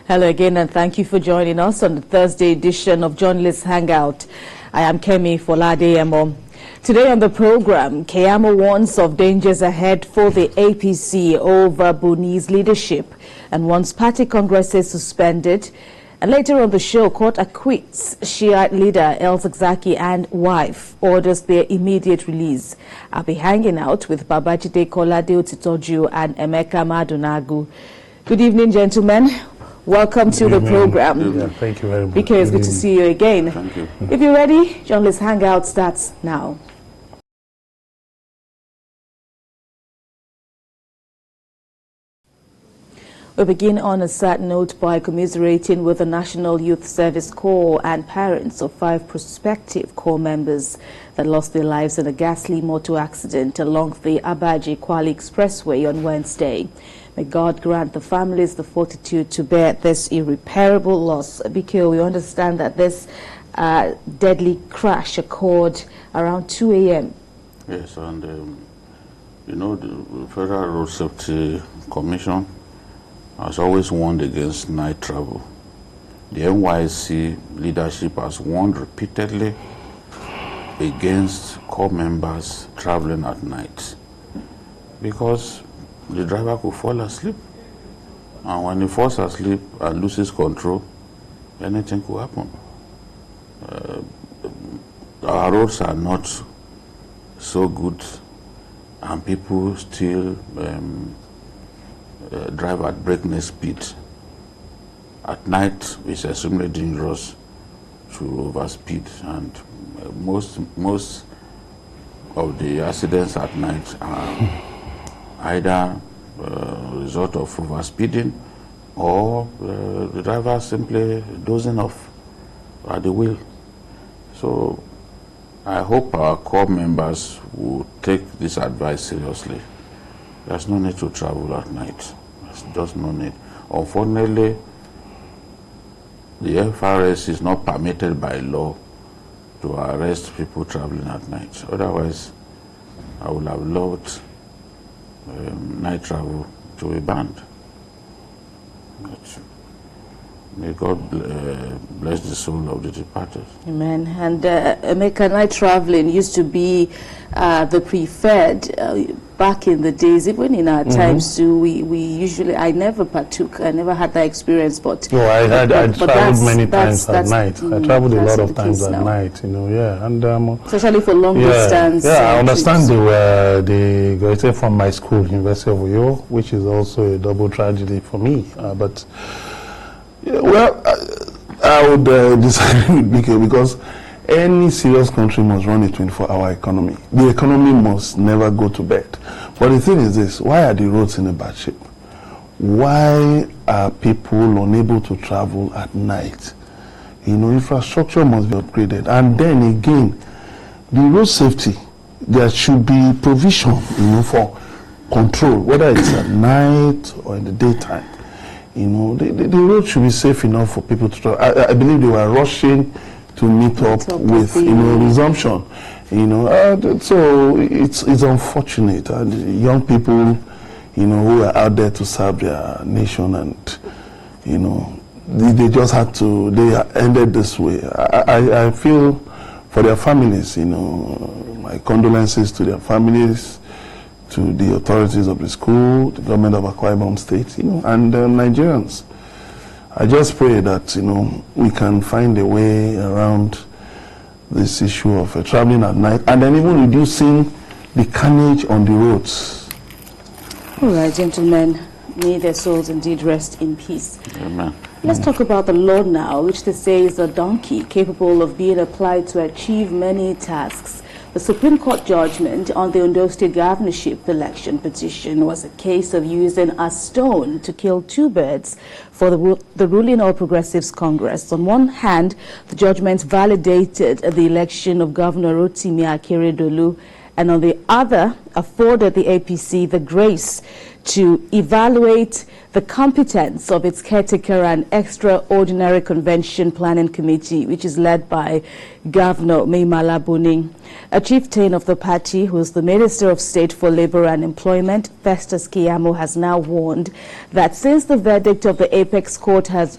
Hello again, and thank you for joining us on the Thursday edition of Journalist Hangout. I am Kemi Folade. Today on the program, Keyamo warns of dangers ahead for the APC over Buni's leadership and wants party congresses suspended. And later on the show, court acquits Shiite leader El-Zakzaky and wife, orders their immediate release. I'll be hanging out with Babajide Kolade Otitoju and Emeka Madunagu. Good evening, gentlemen. Welcome to the program. Yeah, thank you very much. BK, it's good to see you again. Thank you. If you're ready, Journalist Hangout starts now. We begin on a sad note by commiserating with the National Youth Service Corps and parents of 5 prospective Corps members that lost their lives in a ghastly motor accident along the Abaji-Kwali Expressway on Wednesday. May God grant the families the fortitude to bear this irreparable loss. Because we understand that this deadly crash occurred around 2 a.m. Yes, and you know, the Federal Road Safety Commission has always warned against night travel. The NYC leadership has warned repeatedly against Corps members traveling at night because the driver could fall asleep, and when he falls asleep and loses control, anything could happen. Our roads are not so good, and people still drive at breakneck speed. At night, it's extremely dangerous to overspeed, and most of the accidents at night are either a result of overspeeding or the driver simply dozing off at the wheel. So I hope our Corps members will take this advice seriously. There's no need to travel at night. There's just no need. Unfortunately, the FRS is not permitted by law to arrest people traveling at night. Otherwise, I would have loved night travel to be banned. May God bless the soul of the departed. Amen. And Emeka, night traveling used to be the preferred back in the days, even in our times too. We usually, I never partook, I never had that experience, but no, I traveled many times at night. I traveled a lot of times at night, you know, yeah. And especially for long distance. Yeah, I understand they graduated from my school, University of Uyo, which is also a double tragedy for me. But yeah, well, I would disagree with BK because any serious country must run a 24-hour economy. The economy must never go to bed. But the thing is this, why are the roads in a bad shape? Why are people unable to travel at night? You know, infrastructure must be upgraded. And then again, the road safety, there should be provision, you know, for control, whether it's at night or in the daytime. You know, the road should be safe enough for people to travel. I believe they were rushing to meet up with, you know, resumption. You know, so it's unfortunate. And young people, you know, who are out there to serve their nation, and you know, they just had to. They ended this way. I feel for their families. You know, my condolences to their families, to the authorities of the school, the government of Akwa Ibom State, you know, and Nigerians. I just pray that, you know, we can find a way around this issue of traveling at night, and then even reducing the carnage on the roads. All right, gentlemen, may their souls indeed rest in peace. Amen. Let's talk about the law now, which they say is a donkey capable of being applied to achieve many tasks. The Supreme Court judgment on the Ondo State governorship election petition was a case of using a stone to kill 2 birds for the ruling All Progressives Congress. On one hand, the judgment validated the election of Governor Rotimi Akeredolu, and on the other, afforded the APC the grace to evaluate the competence of its caretaker and extraordinary convention planning committee, which is led by Governor Mai Mala Buni. A chieftain of the party, who is the Minister of State for Labor and Employment, Festus Keyamo, has now warned that since the verdict of the Apex Court has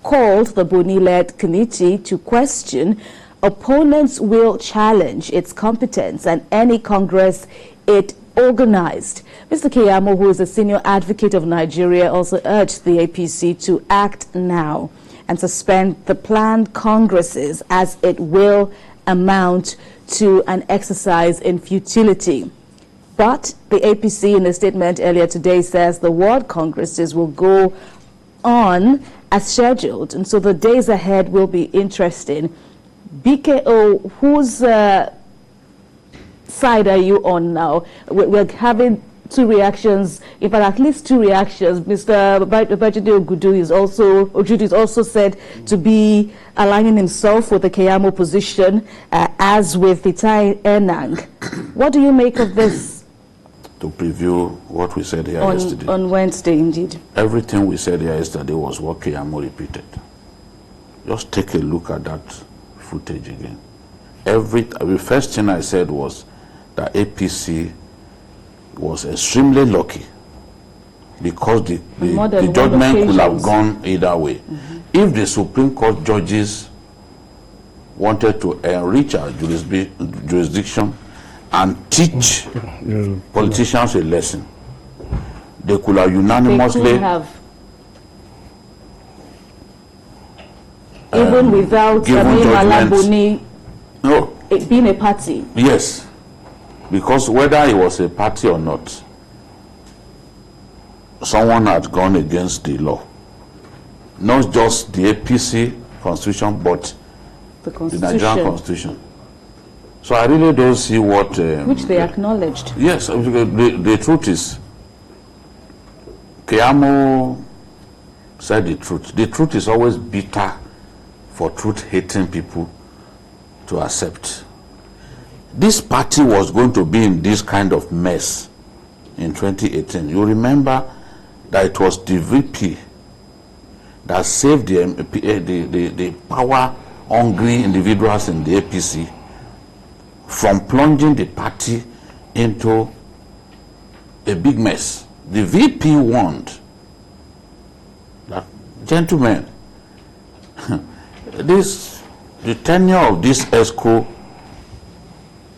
called the Buni-led committee to question, opponents will challenge its competence and any Congress it organized. Mr. Keyamo, who is a senior advocate of Nigeria, also urged the APC to act now and suspend the planned congresses, as it will amount to an exercise in futility. But the APC, in a statement earlier today, says the world congresses will go on as scheduled, and so the days ahead will be interesting. BKO, whose side are you on now? We're having two reactions, in fact, at least two reactions. Mr. Babajide Ojude is also said to be aligning himself with the Keyamo position, as with Itai Enang. What do you make of this? To preview what we said here yesterday. On Wednesday, indeed. Everything we said here yesterday was what Keyamo repeated. Just take a look at that footage again. The first thing I said was that APC was extremely lucky because the judgment could have gone either way. If the Supreme Court judges wanted to enrich our jurisdiction and teach politicians a lesson, they could have unanimously... even without Mai Buni being a party? Yes. Because whether it was a party or not, someone had gone against the law. Not just the APC constitution, but the Nigerian constitution. So I really don't see what... which they acknowledged. Yes, the truth is, Keyamo said the truth. The truth is always bitter for truth-hating people to accept. This party was going to be in this kind of mess in 2018. You remember that it was the VP that saved the power-hungry individuals in the APC from plunging the party into a big mess. The VP warned that, gentlemen, the tenure of this ESCO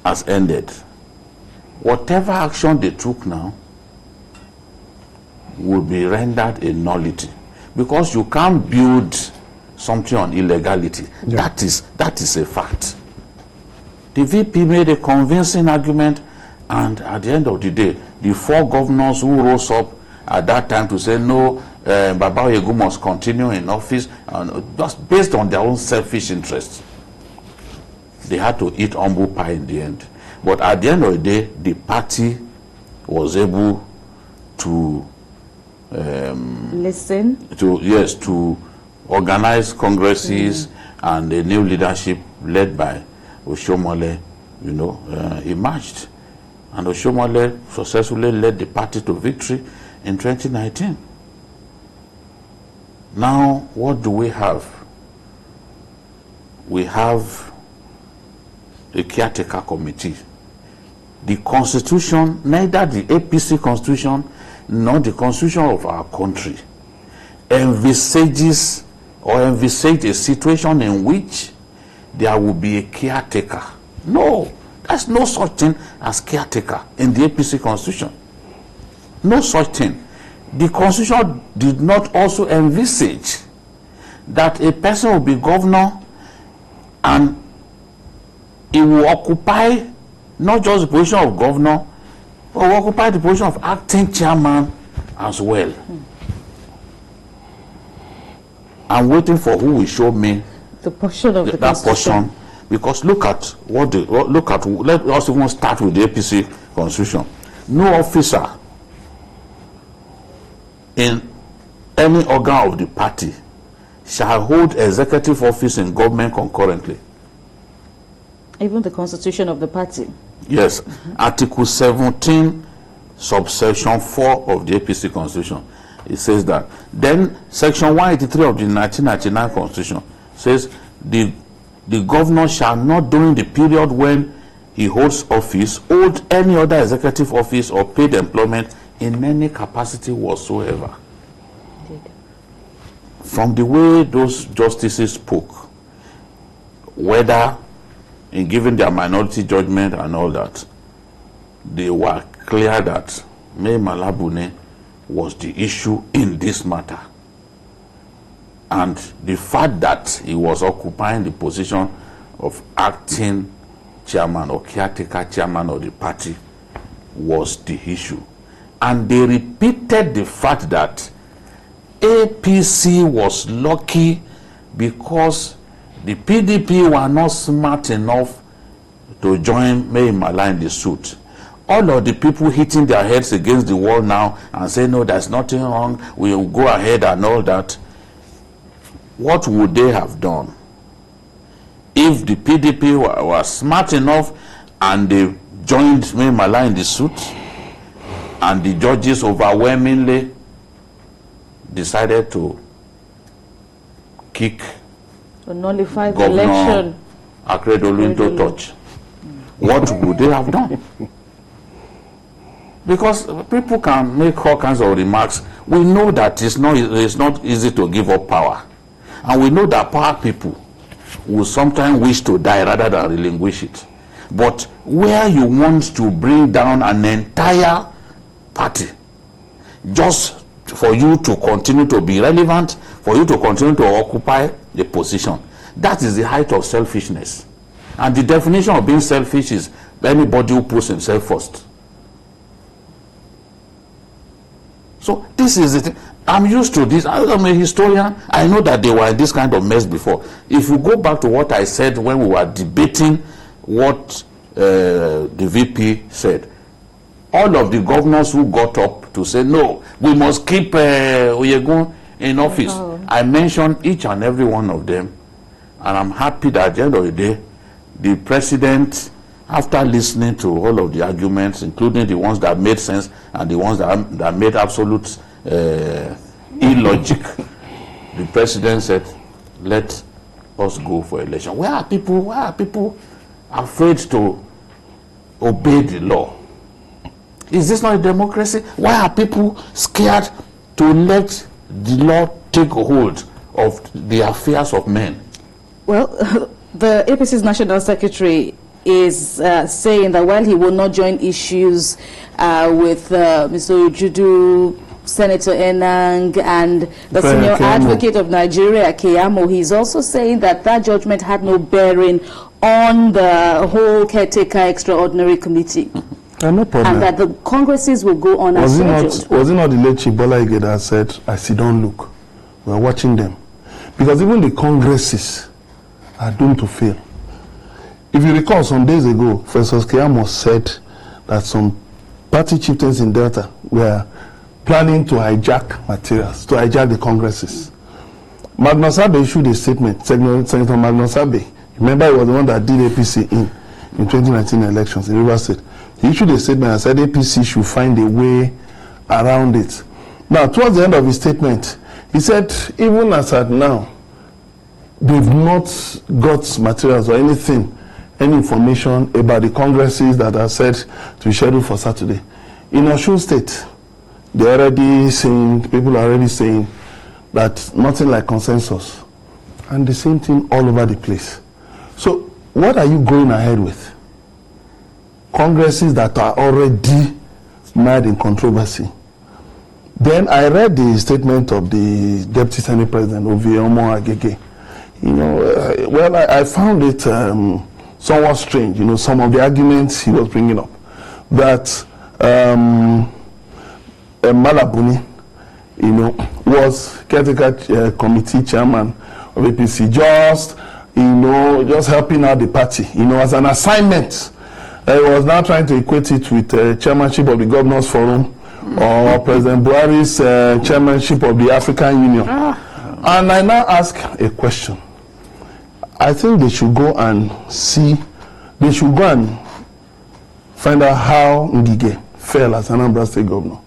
has ended. Whatever action they took now will be rendered a nullity, because you can't build something on illegality. Yeah. That is a fact. The VP made a convincing argument, and at the end of the day, the four governors who rose up at that time to say no, Baba Oyegu must continue in office, and just based on their own selfish interests, they had to eat humble pie in the end. But at the end of the day, the party was able to listen. To organize congresses, and the new leadership led by Oshomole, emerged, and Oshomole successfully led the party to victory in 2019. Now, what do we have? We have a caretaker committee. The constitution, neither the APC constitution nor the constitution of our country, envisages a situation in which there will be a caretaker. No, there's no such thing as caretaker in the APC constitution. No such thing. The constitution did not also envisage that a person will be governor and he will occupy not just the position of governor, but will occupy the position of acting chairman as well. I'm waiting for who will show me the portion of that portion, because let us even start with the APC constitution. No officer in any organ of the party shall hold executive office in government concurrently. Even the constitution of the party? Yes. Article 17 subsection 4 of the APC Constitution. It says that. Then Section 183 of the 1999 Constitution says the governor shall not, during the period when he holds office, hold any other executive office or paid employment in any capacity whatsoever. Indeed. From the way those justices spoke, whether in giving their minority judgment and all that, they were clear that Mai Mala Buni was the issue in this matter. And the fact that he was occupying the position of acting chairman or caretaker chairman of the party was the issue. And they repeated the fact that APC was lucky because the PDP were not smart enough to join Mai Mala in the suit. All of the people hitting their heads against the wall now and saying, no, there's nothing wrong, we'll go ahead and all that. What would they have done if the PDP were smart enough and they joined Mai Mala in the suit and the judges overwhelmingly decided to kick to nullify the election? Akredolu into touch. What would they have done? Because people can make all kinds of remarks. We know that it's not easy to give up power. And we know that power people will sometimes wish to die rather than relinquish it. But where you want to bring down an entire party just for you to continue to be relevant, for you to continue to occupy the position, that is the height of selfishness. And the definition of being selfish is anybody who puts himself first. So this is it. I'm used to this. I'm a historian. I know that they were in this kind of mess before. If you go back to what I said when we were debating what the VP said, all of the governors who got up to say, no, we must keep Oyegun in office. I mentioned each and every one of them. And I'm happy that at the end of the day, the president, after listening to all of the arguments, including the ones that made sense and the ones that made absolute illogic, the president said, let us go for election. Why are people afraid to obey the law? Is this not a democracy? Why are people scared to let the law take hold of the affairs of men? Well, the APC's National Secretary is saying that while he will not join issues with Mr. Ujudu, Senator Enang, and the senior advocate of Nigeria, Keyamo, he's also saying that that judgment had no bearing on the whole caretaker extraordinary committee. No problem. And that the congresses will go on as scheduled. Was it not the late Chibola Ige that said, I see, don't look. We're watching them. Because even the congresses are doomed to fail. If you recall, some days ago, Professor Keyamo said that some party chieftains in Delta were planning to hijack materials, to hijack the congresses. Magnus Abe issued a statement, Senator Magnus Abe. Remember, he was the one that did APC in 2019 elections in Rivers State. He issued a statement and said APC should find a way around it. Now, towards the end of his statement, he said, even as at now, they've not got materials or anything, any information about the congresses that are set to be scheduled for Saturday. In Osun State, they're already saying, people are already saying that nothing like consensus. And the same thing all over the place. So, what are you going ahead with? Congresses that are already mired in controversy. Then I read the statement of the Deputy Senate President, Ovieomo Agege. You know, well, I found it somewhat strange, you know, some of the arguments he was bringing up. That Mala Buni, you know, was caretaker committee chairman of APC, just, you know, just helping out the party, you know, as an assignment. He was now trying to equate it with chairmanship of the Governors Forum or President Buhari's chairmanship of the African Union. And I now ask a question. I think they should go and see, they should go and find out how Ngige fell as Anambra State governor.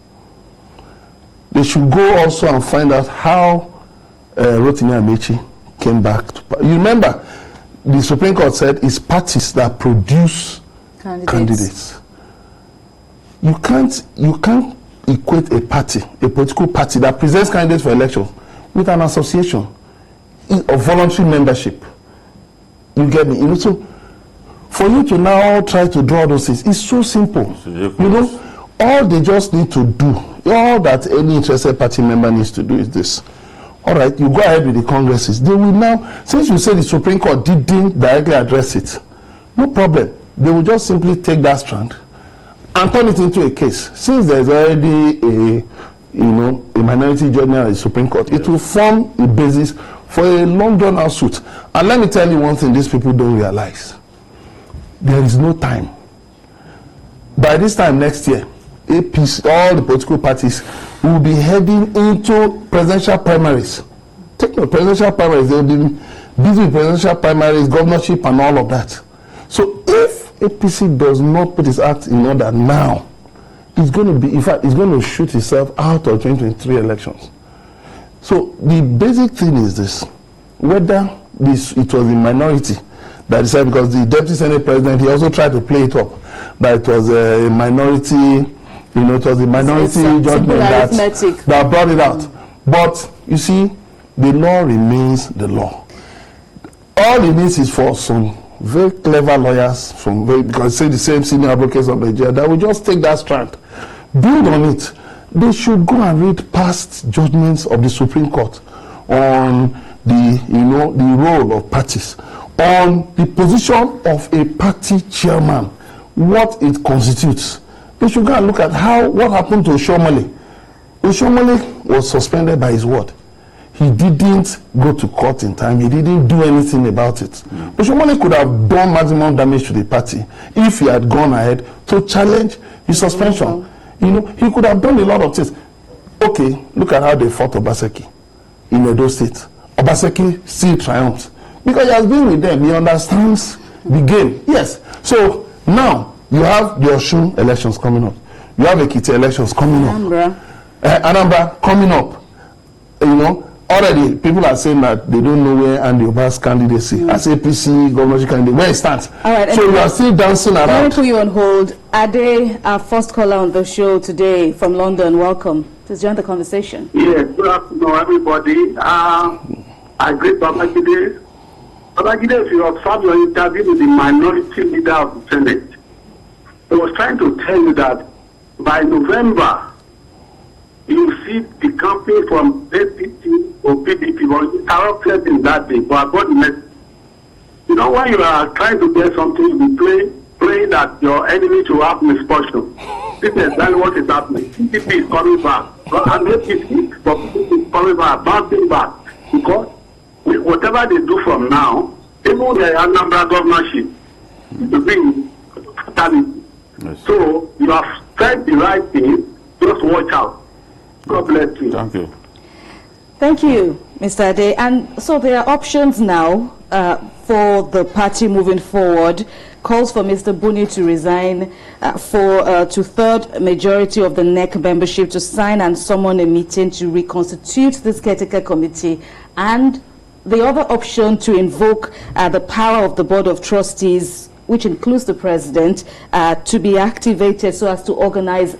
They should go also and find out how Rotimi Amechi came back to power. You remember, the Supreme Court said it's parties that produce candidates. You can't equate a party, a political party that presents candidates for election with an association of voluntary membership. You get me? So for you to now try to draw those things, it's so simple. All they just need to do, all that any interested party member needs to do is this. All right, you go ahead with the congresses. They will now, since you say the Supreme Court didn't directly address it, no problem. They will just simply take that strand and turn it into a case. Since there's already a minority judgment at the Supreme Court, it will form a basis for a long drawn out suit. And let me tell you one thing these people don't realize. There is no time. By this time next year, APC, all the political parties will be heading into presidential primaries. Take note, presidential primaries, they will be busy with presidential primaries, governorship and all of that. So if APC does not put its act in order now, it's going to be, in fact, it's going to shoot itself out of 2023 elections. So the basic thing is this, whether it was the minority that decided, because the Deputy Senate President, he also tried to play it up, that it was a minority, it was the minority judgment that brought it out. But you see, the law remains the law. All it needs is for some very clever lawyers because say the same senior advocates of Nigeria that will just take that strand, build on it. They should go and read past judgments of the Supreme Court on the role of parties, on the position of a party chairman, what it constitutes. They should go and look at what happened to Oshomole. Oshomole was suspended by his word. He didn't go to court in time. He didn't do anything about it. Oshomole could have done maximum damage to the party if he had gone ahead to challenge the suspension. He could have done a lot of things. Okay, look at how they fought Obaseki in Edo State. Obaseki still triumphs because he has been with them. He understands the game. Yes. So now you have the Osun elections coming up. You have Ekiti elections coming up. Anambra coming up. Already people are saying that they don't know where Andy Oba's candidacy as APC governorship candidate, where it stands. All right, so you are still dancing around. Let me put you on hold. Ade, our first caller on the show today from London, welcome. Please join the conversation. Yes, good afternoon, everybody. I greet Babajide. Babajide, if you observe your interview with the minority leader of the Senate, I was trying to tell you that by November, you see the campaign from APC or PDP was interrupted in that day. But I got the message. When you are trying to get something, you pray that your enemy to have misfortune. This is exactly what is happening. PDP is coming back. And APC is coming back, bouncing back. Because whatever they do from now, even the Anambra governorship, it will bring fatality. Yes. So you have said the right thing, just watch out. God bless you. Thank you. Thank you, Mr. Ade. And so there are options now for the party moving forward. Calls for Mr. Buni to resign, to third majority of the NEC membership to sign and summon a meeting to reconstitute this caretaker committee, and the other option to invoke the power of the Board of Trustees, which includes the president, to be activated so as to organize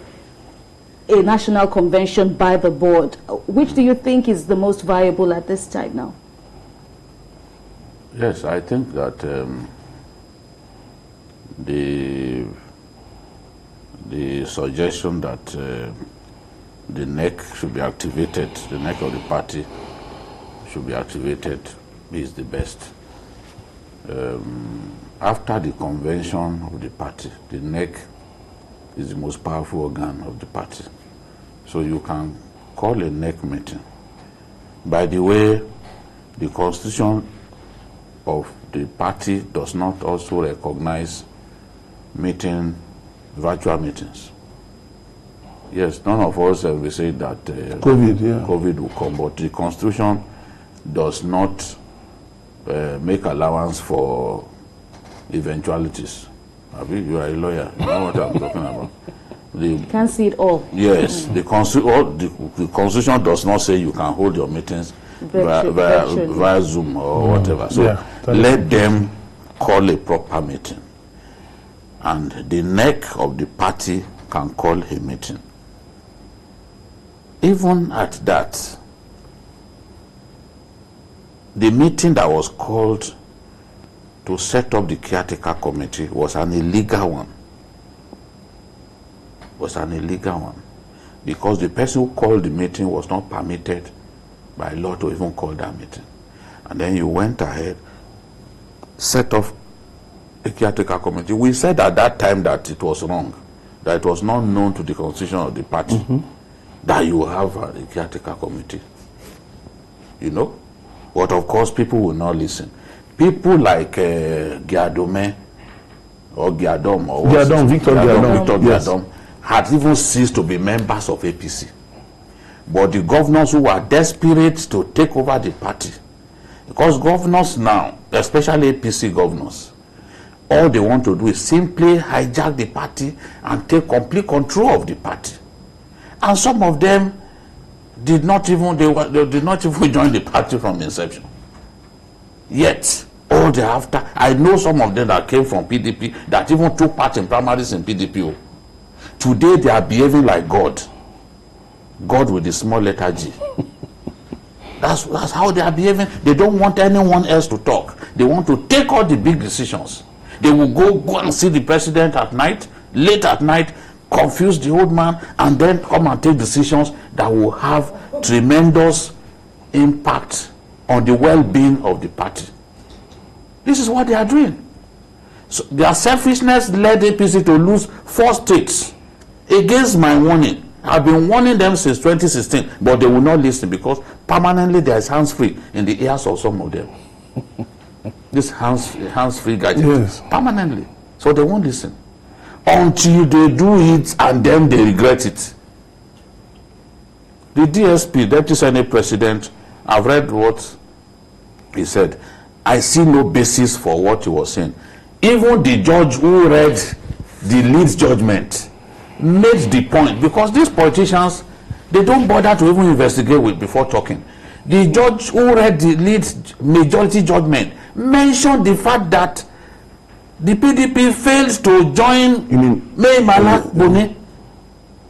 a national convention by the board. Which do you think is the most viable at this time now? Yes, I think that the suggestion that the NEC should be activated, the NEC of the party should be activated is the best. After the convention of the party, the NEC is the most powerful organ of the party. So you can call a NEC meeting. By the way, the constitution of the party does not also recognize virtual meetings. Yes, none of us will say that COVID will come, but the constitution does not make allowance for eventualities. You are a lawyer, you know what I'm talking about. You can't see it all. Yes, the Constitution does not say you can hold your meetings via Zoom or whatever. So let them call a proper meeting. And the neck of the party can call a meeting. Even at that, the meeting that was called to set up the caretaker committee was an illegal one. Because the person who called the meeting was not permitted by law to even call that meeting. And then you went ahead, set up a caretaker committee. We said at that time that it was wrong, that it was not known to the constitution of the party that you have a caretaker committee. You know? But of course, people will not listen. People like Giadome or Giadom or Victor Giadom, yes, had even ceased to be members of APC. But the governors who were desperate to take over the party, because governors now, especially APC governors, all they want to do is simply hijack the party and take complete control of the party. And some of them did not even join the party from inception. Yet, all they after, I know some of them that came from PDP that even took part in primaries in PDP. Today they are behaving like God. God with the small letter G. That's how they are behaving. They don't want anyone else to talk. They want to take all the big decisions. They will go and see the president at night, late at night, confuse the old man, and then come and take decisions that will have tremendous impact on the well-being of the party. This is what they are doing. So their selfishness led APC to lose 4 states against my warning. I've been warning them since 2016, but they will not listen because permanently there is hands-free in the ears of some of them. This hands-free gadget, yes, permanently. So they won't listen until they do it and then they regret it. The DSP, Deputy Senate President, I've read what he said. I see no basis for what he was saying. Even the judge who read the lead judgment made the point, because these politicians, they don't bother to even investigate before talking. The judge who read the lead majority judgment mentioned the fact that the PDP failed to join May Malak Boni,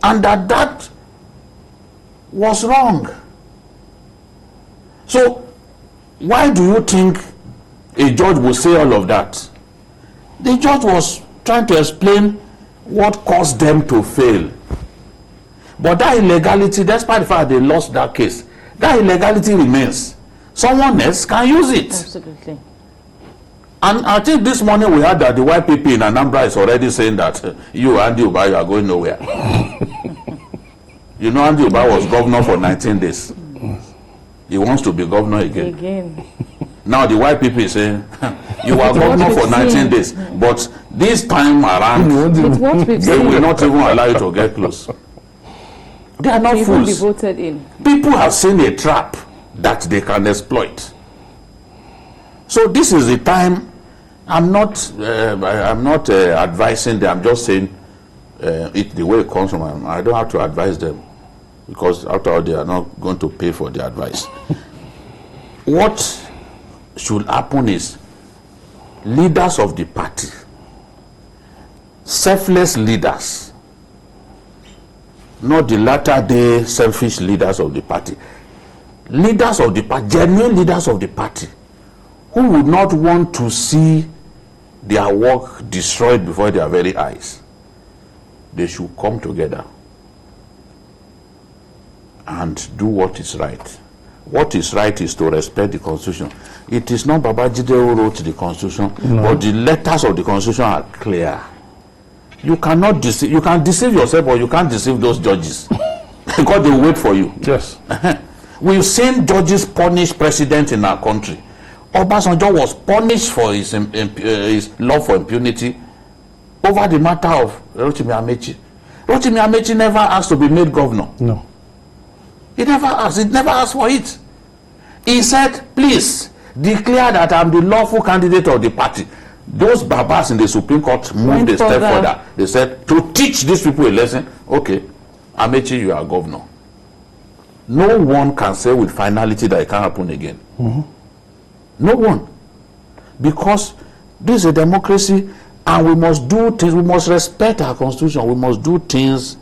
and that was wrong. So why do you think a judge will say all of that? The judge was trying to explain what caused them to fail. But that illegality, despite the fact they lost that case, that illegality remains. Someone else can use it. Absolutely. And I think this morning we heard that the YPP in Anambra is already saying that you, Andy Uba, you are going nowhere. You know, Andy Uba was governor for 19 days. He wants to be governor again. Now the YPP is saying, you are governor for 19 days. But this time around, they will not even allow you to get close. They are not fools. People have seen a trap that they can exploit. So this is the time. I'm not advising them. I'm just saying it the way it comes from them. I don't have to advise them because after all, they are not going to pay for the advice. What should happen is leaders of the party, selfless leaders, not the latter day selfish leaders of the party, leaders of the party, genuine leaders of the party, who would not want to see their work destroyed before their very eyes. They should come together and do what is right. What is right is to respect the Constitution. It is not Babajide who wrote the Constitution, but the letters of the Constitution are clear. You cannot deceive. You can deceive yourself, or you can't deceive those judges because they will wait for you. Yes. We've seen judges punish president in our country. Obasanjo was punished for his love for impunity over the matter of Rotimi Amechi. Rotimi Amechi never asked to be made governor. No. He never asked. He never asked for it. He said, please declare that I'm the lawful candidate of the party. Those babas in the Supreme Court moved a step further. They said, to teach these people a lesson, okay, Amechi, you are governor. No one can say with finality that it can't happen again. No one. Because this is a democracy, and we must do things, we must respect our constitution, we must do things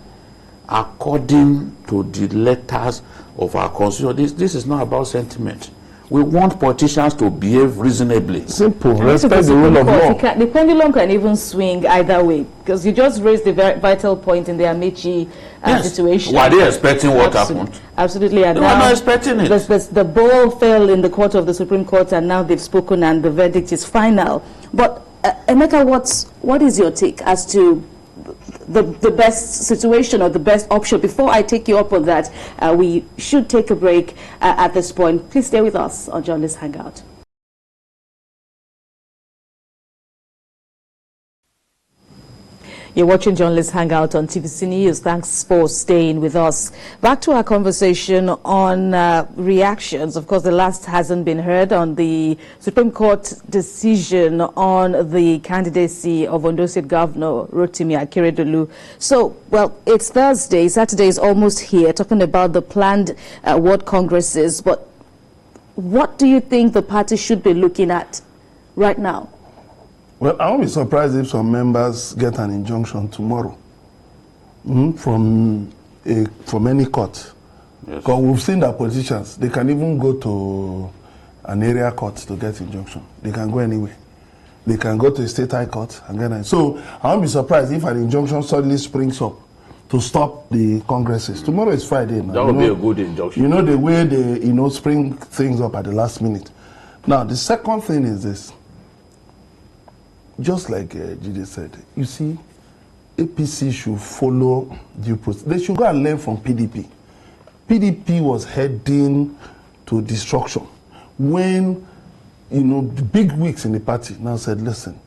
according to the letters of our constitution. This is not about sentiment. We want politicians to behave reasonably. Simple. Respect the rule of law. The pendulum can even swing either way, because you just raised the very vital point in the Amechi situation. Were they expecting what happened? Absolutely. And they were not expecting it. The ball fell in the court of the Supreme Court, and now they've spoken, and the verdict is final. But Emeka, what is your take as to the best situation or the best option? Before I take you up on that, we should take a break at this point. Please stay with us on Journalist Hangout. You're watching Journalist Hangout on TVC News. Thanks for staying with us. Back to our conversation on reactions. Of course, the last hasn't been heard on the Supreme Court decision on the candidacy of Ondo State Governor Rotimi Akeredolu. So, well, it's Thursday. Saturday is almost here, talking about the planned ward congresses. But what do you think the party should be looking at right now? Well, I won't be surprised if some members get an injunction tomorrow from any court. Yes. Because we've seen that politicians, they can even go to an area court to get injunction. They can go anywhere. They can go to a state high court and get it. So I won't be surprised if an injunction suddenly springs up to stop the congresses. Tomorrow is Friday now. That would be a good injunction. You know the way they spring things up at the last minute. Now, the second thing is this. Just like Jide said, you see, APC should follow due process. They should go and learn from PDP. PDP was heading to destruction when, the big wigs in the party now said, listen,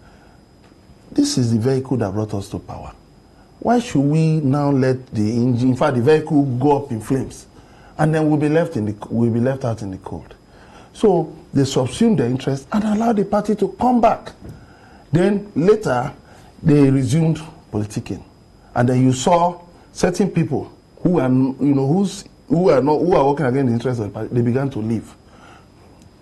this is the vehicle that brought us to power. Why should we now let the engine, in fact, the vehicle go up in flames, and then we'll be left out in the cold? So they subsumed their interest and allowed the party to come back. Then later, they resumed politicking, and then you saw certain people who are, who are working against the interests of the party. They began to leave.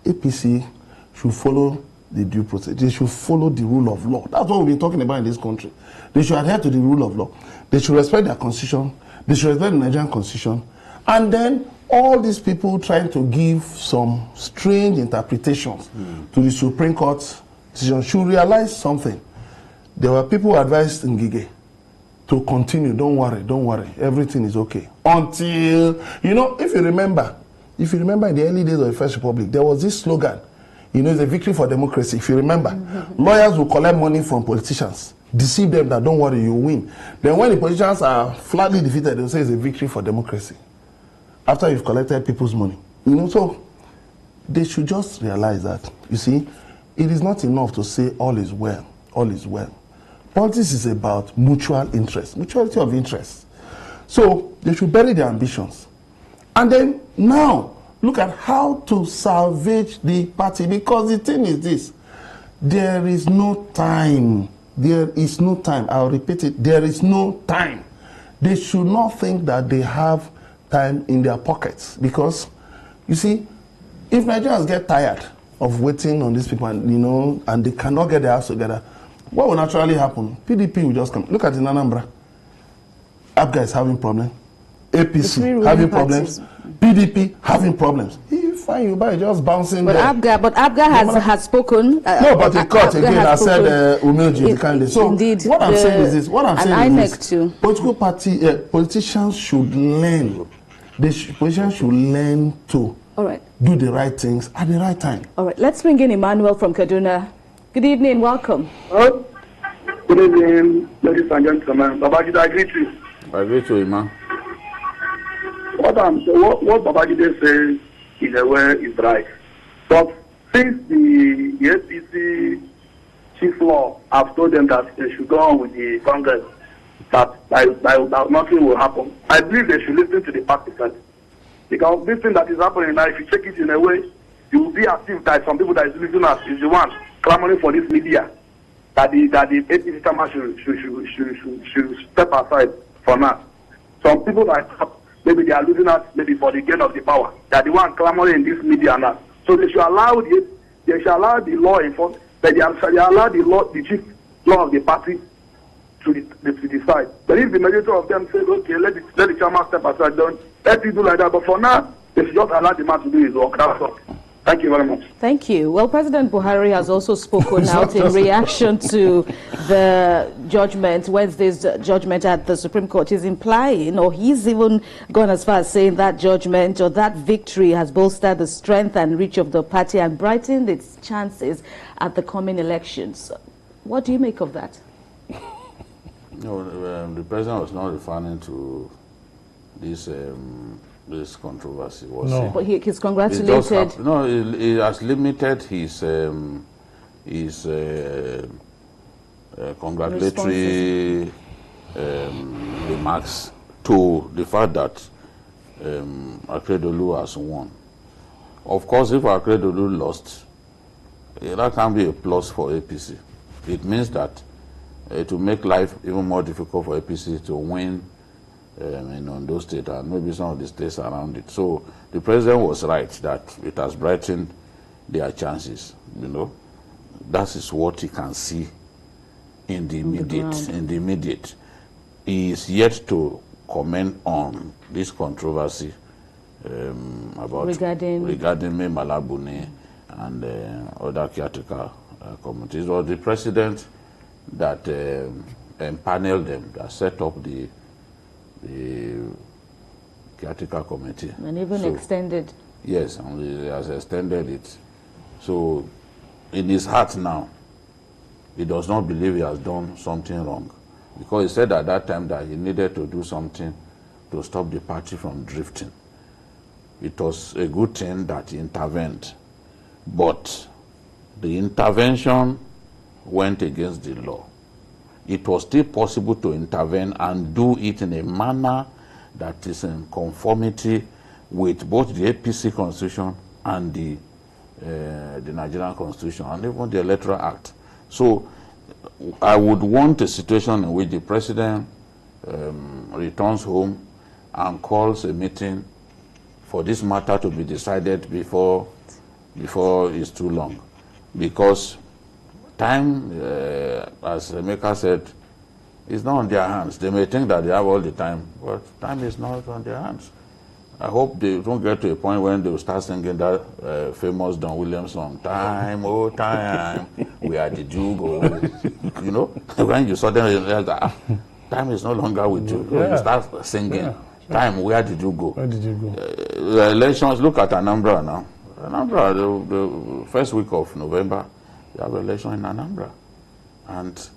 APC should follow the due process. They should follow the rule of law. That's what we've been talking about in this country. They should adhere to the rule of law. They should respect their constitution. They should respect the Nigerian constitution. And then all these people trying to give some strange interpretations to the Supreme Court decision should realize something. There were people who advised Ngige to continue. Don't worry, everything is okay. Until, if you remember in the early days of the First Republic, there was this slogan, it's a victory for democracy. If you remember, lawyers will collect money from politicians, deceive them that don't worry, you win. Then when the politicians are flatly defeated, they'll say it's a victory for democracy. After you've collected people's money. So they should just realize that, you see, it is not enough to say all is well, all is well. Politics is about mutual interest, mutuality of interest. So they should bury their ambitions. And then now, look at how to salvage the party, because the thing is this, there is no time. There is no time. I'll repeat it, there is no time. They should not think that they have time in their pockets, because, you see, if Nigerians get tired of waiting on these people, and, and they cannot get their house together, what will naturally happen? PDP will just come. Look at in Anambra. APGA is having problems. APC having problems. PDP having problems. Fine, you buy just bouncing but there. APGA has spoken. No, but the court again has said Umeji, the candidate. So indeed, what I'm saying is this. What I'm saying is this. Too. Politicians should learn. Politicians should learn to do the right things at the right time. All right, let's bring in Emmanuel from Kaduna. Good evening, welcome. Good evening, ladies and gentlemen. Babajide, I greet you. I greet you, Imam. What Babajide says, in a way, is right. But since the APC chief law have told them that they should go on with the Congress, that nothing will happen, I believe they should listen to the party first. Because this thing that is happening now, if you check it in a way, you will be as if that some people that is listening as is the one clamoring for this media. that the APC chairman should step aside for now. Some people like maybe they are losing us maybe for the gain of the power. They are the one clamoring in this media now. So they should allow the law enforcement, but they allow the chief law of the party to decide. But if the majority of them say, okay, let the chairman step aside, don't let it do like that. But for now, they should just allow the man to do his work. That's all. Thank you very much. Thank you. Well, President Buhari has also spoken out in reaction to the judgment, Wednesday's judgment at the Supreme Court. He's implying, or he's even gone as far as saying that judgment or that victory has bolstered the strength and reach of the party and brightened its chances at the coming elections. What do you make of that? No, the president was not referring to this controversy. No. But he's congratulated. He has limited his congratulatory remarks to the fact that Akeredolu has won. Of course, if Akeredolu lost, that can be a plus for APC. It means that to make life even more difficult for APC to win in Ondo State and maybe some of the states around it. So the president was right that it has brightened their chances. That is what he can see in the immediate. He is yet to comment on this controversy about regarding May Malabuni and other caretaker committees. It was the president that empaneled them, that set up the caretaker committee. And even extended. Yes, and he has extended it. So in his heart now, he does not believe he has done something wrong. Because he said at that time that he needed to do something to stop the party from drifting. It was a good thing that he intervened. But the intervention went against the law. It was still possible to intervene and do it in a manner that is in conformity with both the APC constitution and the Nigerian constitution and even the Electoral Act. So I would want a situation in which the president returns home and calls a meeting for this matter to be decided before it's too long. Because time, as Emeka said, is not on their hands. They may think that they have all the time, but time is not on their hands. I hope they don't get to a point when they will start singing that famous Don Williams song, "Time, oh time, where did you go?" When you suddenly realize that time is no longer with you, you start singing, "Time, where did you go?" Where did you go? The elections, look at Anambra now. Anambra, the first week of November, you have an election in Anambra. And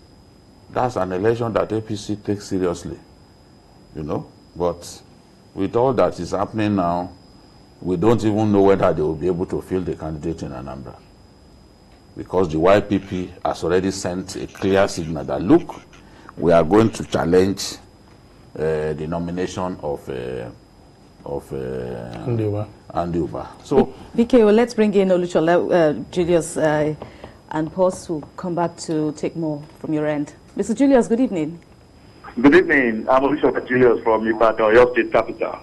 that's an election that APC takes seriously, But with all that is happening now, we don't even know whether they will be able to field the candidate in Anambra. Because the YPP has already sent a clear signal that, look, we are going to challenge the nomination of Andiuba. So, BK, well, let's bring in Oluchola, Julius, and Pause will come back to take more from your end. Mr. Julius, good evening. Good evening. I'm Oluchola Julius from Ibadan, your state capital.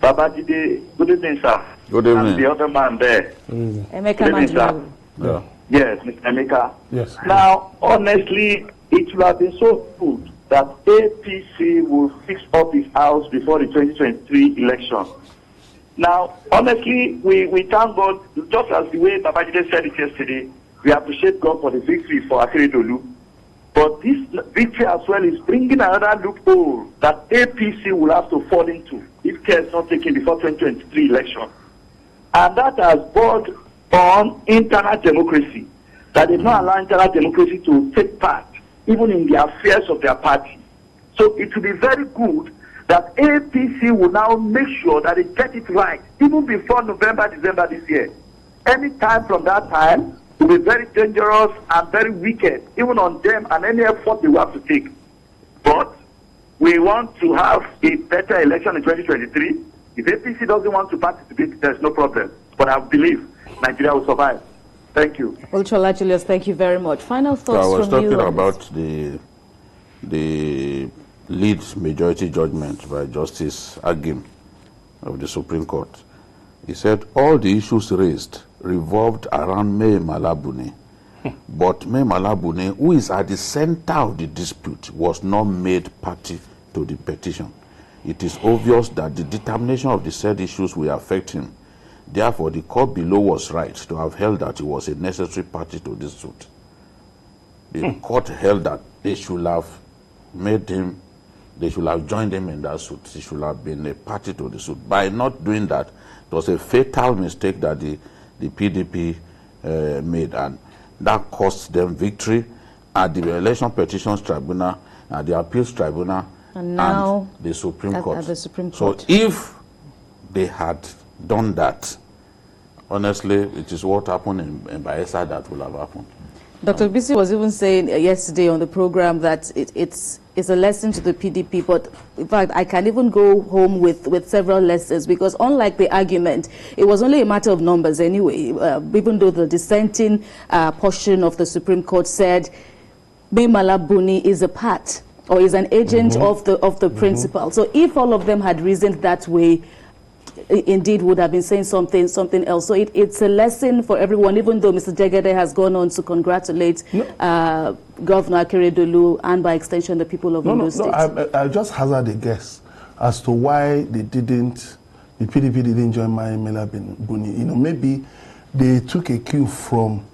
Babajide, good evening, sir. Good evening. And the other man there. Emeka, good evening, sir. Yeah. Yes, Mr. Emeka. Yes. Now, honestly, it would have been so good that APC will fix up his house before the 2023 election. Now, honestly, we thank God, just as the way Babajide said it yesterday, we appreciate God for the victory for Akeredolu. But this victory as well is bringing another loophole that APC will have to fall into if care is not taken before 2023 election. And that has brought on internal democracy, that did not allow internal democracy to take part, even in the affairs of their party. So it will be very good that APC will now make sure that they get it right, even before November, December this year. Any time from that time will be very dangerous and very wicked, even on them and any effort they will have to take. But we want to have a better election in 2023. If APC doesn't want to participate, there's no problem. But I believe Nigeria will survive. Thank you. Well, Chola Julius, thank you very much. Final thoughts I was from you. talking about the lead majority judgment by Justice Agim of the Supreme Court. He said all the issues raised revolved around May Malabuni, but May Malabuni, who is at the center of the dispute, was not made party to the petition. It is obvious that the determination of the said issues will affect him. Therefore, the court below was right to have held that he was a necessary party to this suit. The court held that they should have joined him in that suit. He should have been a party to the suit. By not doing that, it was a fatal mistake that the PDP made, and that cost them victory at the Election Petitions Tribunal, at the Appeals Tribunal, and now the Supreme Court. At the Supreme Court. So if they had done that, honestly, it is what happened in Bayelsa that will have happened. Dr. Bisi was even saying yesterday on the program that it's a lesson to the PDP, but in fact, I can even go home with several lessons, because unlike the argument, it was only a matter of numbers anyway, even though the dissenting portion of the Supreme Court said May Malabuni is a part or is an agent of the principal. So if all of them had reasoned that way, indeed would have been saying something else. So it's a lesson for everyone, even though Mr. Jegede has gone on to congratulate Governor Akeredolu and by extension the people of Ondo State. I just hazard a guess as to why the PDP didn't join Mai Malabuni. Maybe they took a cue from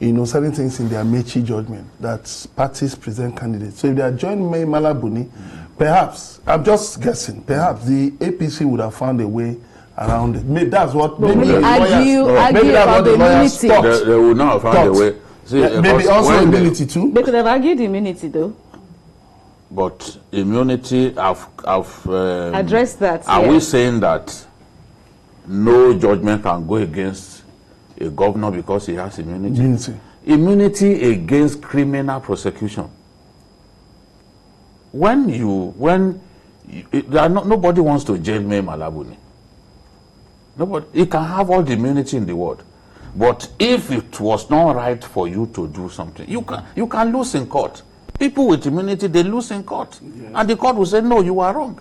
certain things in their Mechi judgment that parties present candidates. So if they had joined Mai Malabuni, perhaps, I'm just guessing, perhaps the APC would have found a way around it. Maybe that's what maybe argue about the immunity. They would not have found a way. See, maybe also immunity too. They could have argued immunity though. But immunity, I've addressed that. Are we saying that no judgment can go against a governor because he has immunity? Immunity against criminal prosecution. Nobody wants to jail May Malabuni. Nobody. He can have all the immunity in the world, but if it was not right for you to do something, you can lose in court. People with immunity, they lose in court, and the court will say, no, you are wrong.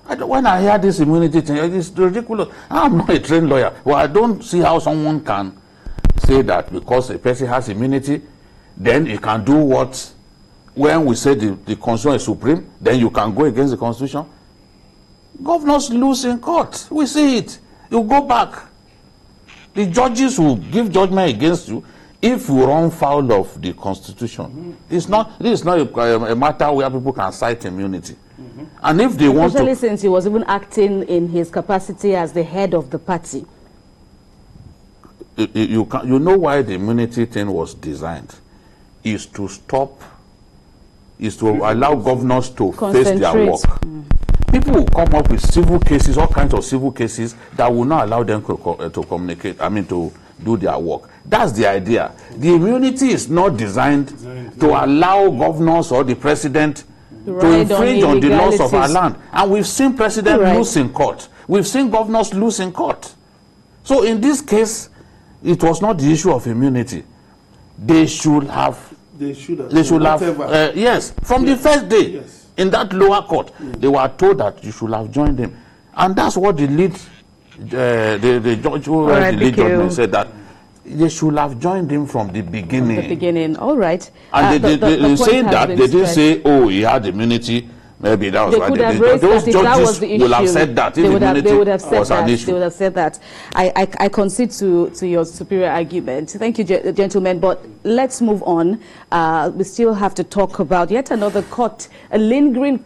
When I hear this immunity thing, it's ridiculous. I'm not a trained lawyer. Well, I don't see how someone can say that because a person has immunity, then he can do what. When we say the Constitution is supreme, then you can go against the Constitution. Governors lose in court. We see it. You go back. The judges will give judgment against you if you run foul of the Constitution. This is not a matter where people can cite immunity. And if they want to... Especially since he was even acting in his capacity as the head of the party. You know why the immunity thing was designed? Is to allow governors to face their work. People will come up with civil cases, all kinds of civil cases that will not allow them to communicate, to do their work. That's the idea. The immunity is not designed to allow governors or the president to infringe on the laws of our land. And we've seen presidents lose in court. We've seen governors lose in court. So in this case, it was not the issue of immunity. They should have yes, from the first day in that lower court, they were told that you should have joined him, and that's what the judge who read the lead judgment said, that they should have joined him from the beginning. From the beginning, all right. And they saying that they didn't say, oh, he had immunity. Maybe that was why they did. Those judges will have said that. They would have said that. They would have said that. I concede to your superior argument. Thank you, gentlemen. But let's move on. We still have to talk about yet another a lingering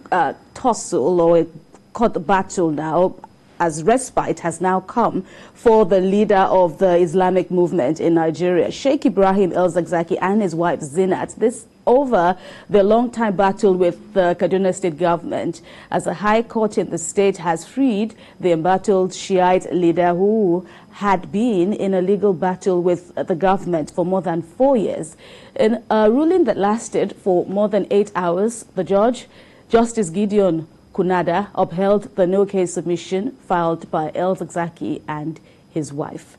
tussle or a court battle now, as respite has now come for the leader of the Islamic movement in Nigeria, Sheikh Ibrahim El-Zakzaky, and his wife Zinat. This over the long-time battle with the Kaduna State government, as a high court in the state has freed the embattled Shiite leader who had been in a legal battle with the government for more than 4 years. In a ruling that lasted for more than 8 hours, the judge, Justice Gideon Kunada, upheld the no-case submission filed by El-Zakzaky and his wife.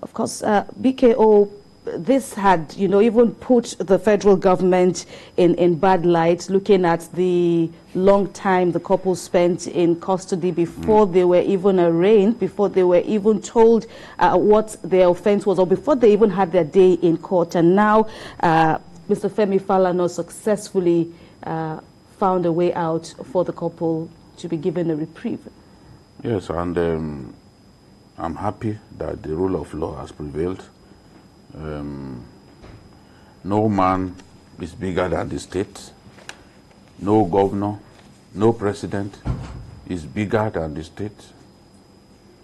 Of course, BKO, this had, even put the federal government in bad light, looking at the long time the couple spent in custody before they were even arraigned, before they were even told what their offense was, or before they even had their day in court. And now Mr. Femi Falana successfully found a way out for the couple to be given a reprieve. Yes, and I'm happy that the rule of law has prevailed. No man is bigger than the state. No governor, no president is bigger than the state.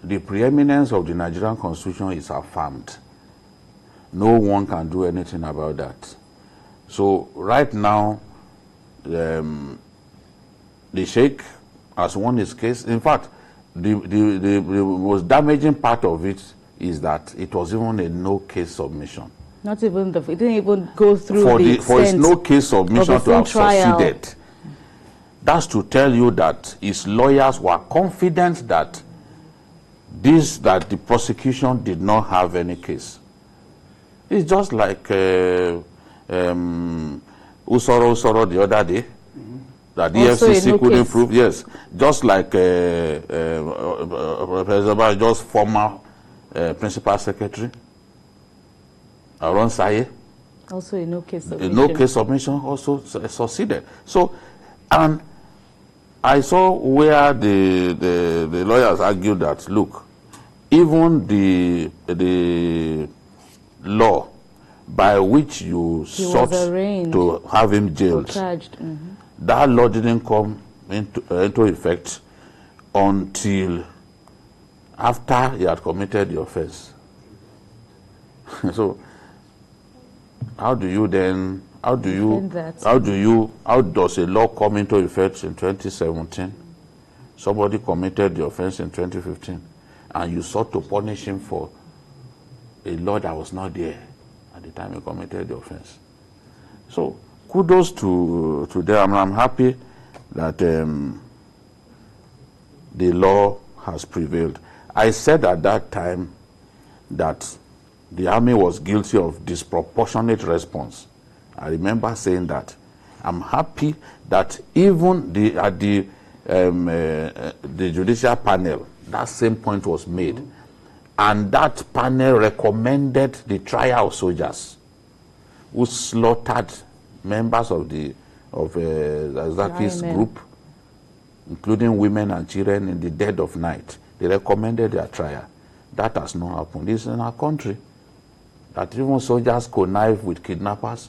The preeminence of the Nigerian Constitution is affirmed. No one can do anything about that. So right now, the Sheikh has won his case. In fact, the most damaging part of it is that it was even a no-case submission. Not even it didn't even go through for its no-case submission to have trial. succeeded. That's to tell you that his lawyers were confident that the prosecution did not have any case. It's just like Usoro the other day, that the EFCC couldn't prove. Yes, just like just former principal secretary Aaron Saye. Also a no-case submission. A no-case submission also succeeded. So, and I saw where the lawyers argued that, look, even the law by which you sought to have him jailed, that law didn't come into effect until after he had committed the offense. So how does a law come into effect in 2017? Somebody committed the offense in 2015, and you sought to punish him for a law that was not there at the time he committed the offense. So kudos to them. I'm happy that the law has prevailed. I said at that time that the army was guilty of disproportionate response. I remember saying that. I'm happy that even the judicial panel, that same point was made. And that panel recommended the trial of soldiers who slaughtered members of El-Zakzaky's group, including women and children, in the dead of night. They recommended their trial. That has not happened. This is in our country. That even soldiers connive with kidnappers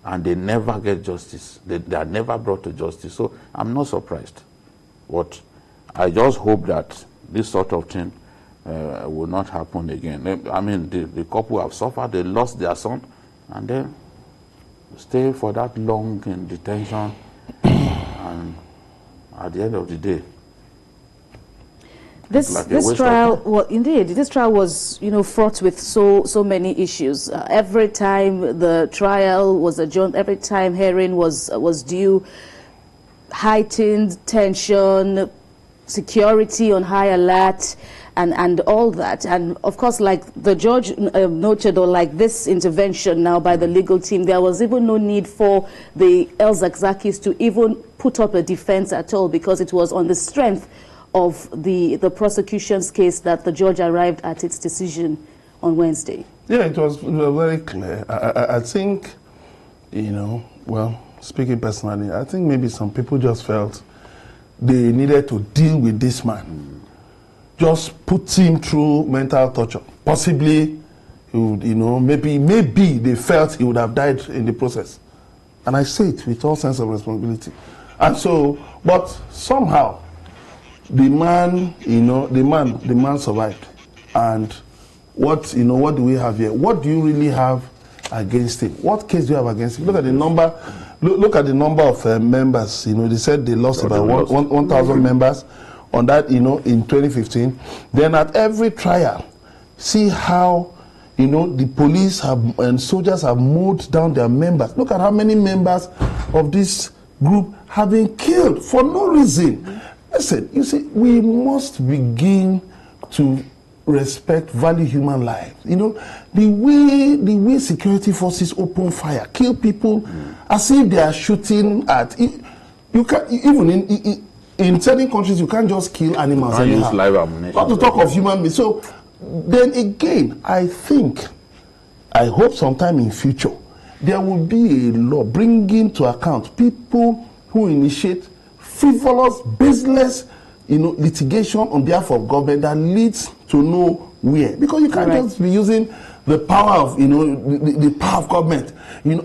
and they never get justice. They are never brought to justice. So I'm not surprised. But I just hope that this sort of thing will not happen again. I mean, the couple have suffered. They lost their son, and then stay for that long in detention. And at the end of the day, this trial, well, indeed, this trial was, fraught with so many issues. Every time the trial was adjourned, every time hearing was due, heightened tension, security on high alert, and all that. And of course, like the judge noted, or like this intervention now by the legal team, there was even no need for the El-Zakzakys to even put up a defense at all, because it was on the strength of the prosecution's case that the judge arrived at its decision on Wednesday. Yeah, it was very clear. I think, well, speaking personally, I think maybe some people just felt they needed to deal with this man. Just put him through mental torture. Possibly, he would, maybe they felt he would have died in the process. And I say it with all sense of responsibility. And so, but somehow, the man survived. And what do we have here? What do you really have against him? What case do you have against him? Look at the number. Look at the number of members. They said they lost about 1,000 members on that. In 2015. Then at every trial, see how the police have and soldiers have mowed down their members. Look at how many members of this group have been killed for no reason. Listen, you see, we must begin to respect, value human life. You know, the way security forces open fire, kill people as if they are shooting at. You can even in certain countries you can't just kill animals. Can't use live ammunition. Not to talk of human beings. So then again, I hope sometime in future there will be a law bringing to account people who initiate frivolous, baseless, litigation on behalf of government that leads to nowhere. Because you can't just be using the power of, the power of government,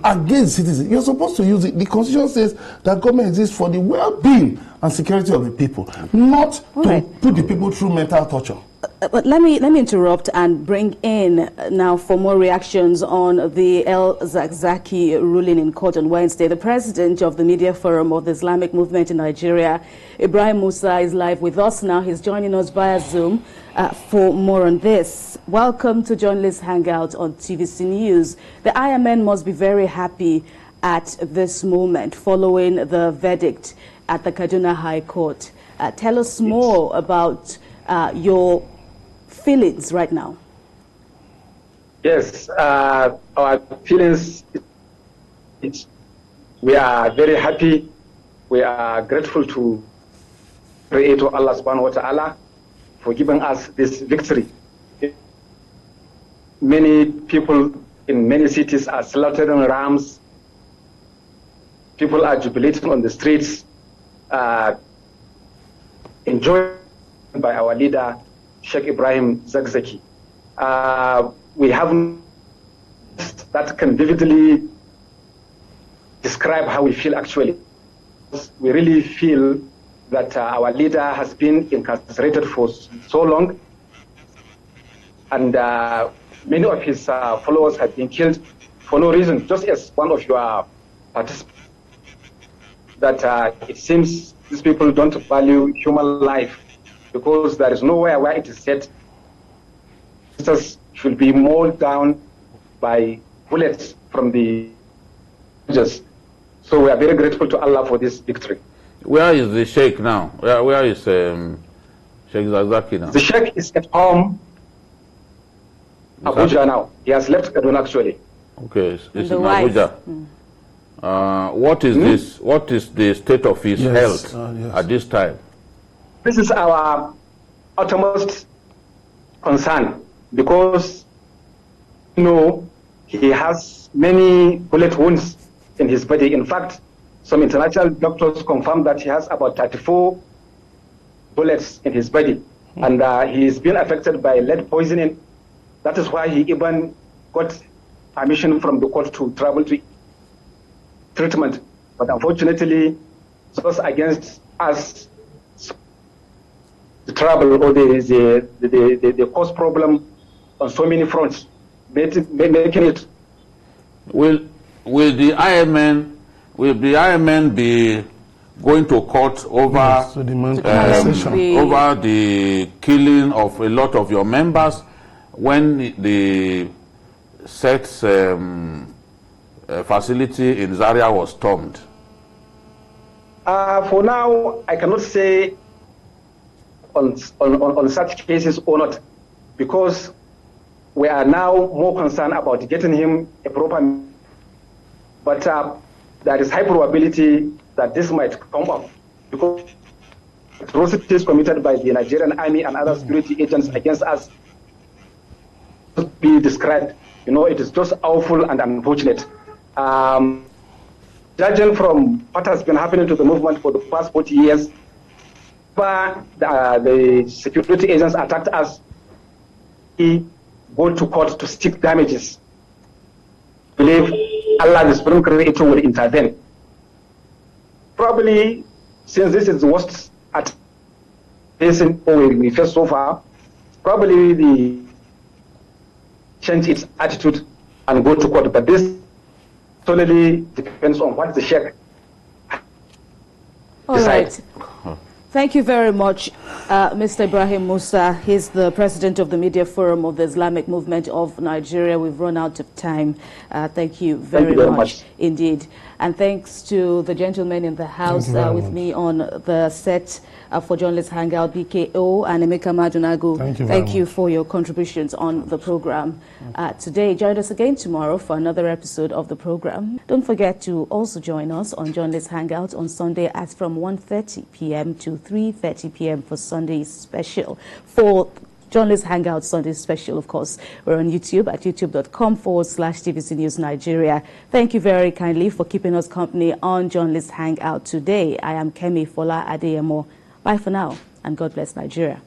against citizens. You're supposed to use it. The Constitution says that government exists for the well-being and security of the people, not to put the people through mental torture. But let me interrupt and bring in now for more reactions on the El-Zakzaky ruling in court on Wednesday. The president of the Media Forum of the Islamic Movement in Nigeria, Ibrahim Musa, is live with us now. He's joining us via Zoom for more on this. Welcome to Journalist Hangout on TVC News. The IMN must be very happy at this moment following the verdict at the Kaduna High Court. Tell us more about your feelings right now. Yes, our feelings, we are very happy. We are grateful to Creator Allah subhanahu wa ta'ala for giving us this victory. Many people in many cities are slaughtering rams. People are jubilating on the streets, enjoyed by our leader, Sheikh Ibrahim Zakzaky. We have that can vividly describe how we feel actually. We really feel that our leader has been incarcerated for so long, and many of his followers have been killed for no reason, just as one of your participants, that it seems these people don't value human life, because there is nowhere where it is said sisters should be mauled down by bullets from the soldiers. So we are very grateful to Allah for this victory. Where is the Sheikh now? Where is Sheikh Zakzaky now? The Sheikh is at home, Abuja now. He has left Kaduna actually. Okay, it's in Abuja. What is this? What is the state of his health at this time? This is our utmost concern, because he has many bullet wounds in his body. In fact, some international doctors confirm that he has about 34 bullets in his body, and he's been affected by lead poisoning. That is why he even got permission from the court to travel to treatment. But unfortunately, it was against us. The trouble or the cause problem on so many fronts, making it. Will the IMN be going to court over over the killing of a lot of your members when the sex facility in Zaria was stormed? For now, I cannot say on such cases or not, because we are now more concerned about getting him a proper. But there is high probability that this might come up, because atrocities committed by the Nigerian army and other security agents against us be described. It is just awful and unfortunate. Judging from what has been happening to the movement for the past 40 years, the security agents attacked us, we go to court to seek damages. Believe Allah, the Supreme Creator, will intervene. Probably, since this is the worst at facing we face so far, probably the change its attitude and go to court. But this totally depends on what the Sheikh decides. Thank you very much, Mr. Ibrahim Musa. He's the president of the Media Forum of the Islamic Movement of Nigeria. We've run out of time. Thank you very much indeed. And thanks to the gentlemen in the house with much. me on the set for Journalist Hangout, BKO and Emeka Madunagu. Thank you much. for your contributions on the program today. Join us again tomorrow for another episode of the program. Don't forget to also join us on Journalist Hangout on Sunday at from 1:30 p.m. to 3:30 p.m. for Sunday special. For Journalist Hangout Sunday special, of course, we're on YouTube at youtube.com/TVC News Nigeria. Thank you very kindly for keeping us company on Journalist Hangout today. I am Kemi Fola Adeyemo. Bye for now, and God bless Nigeria.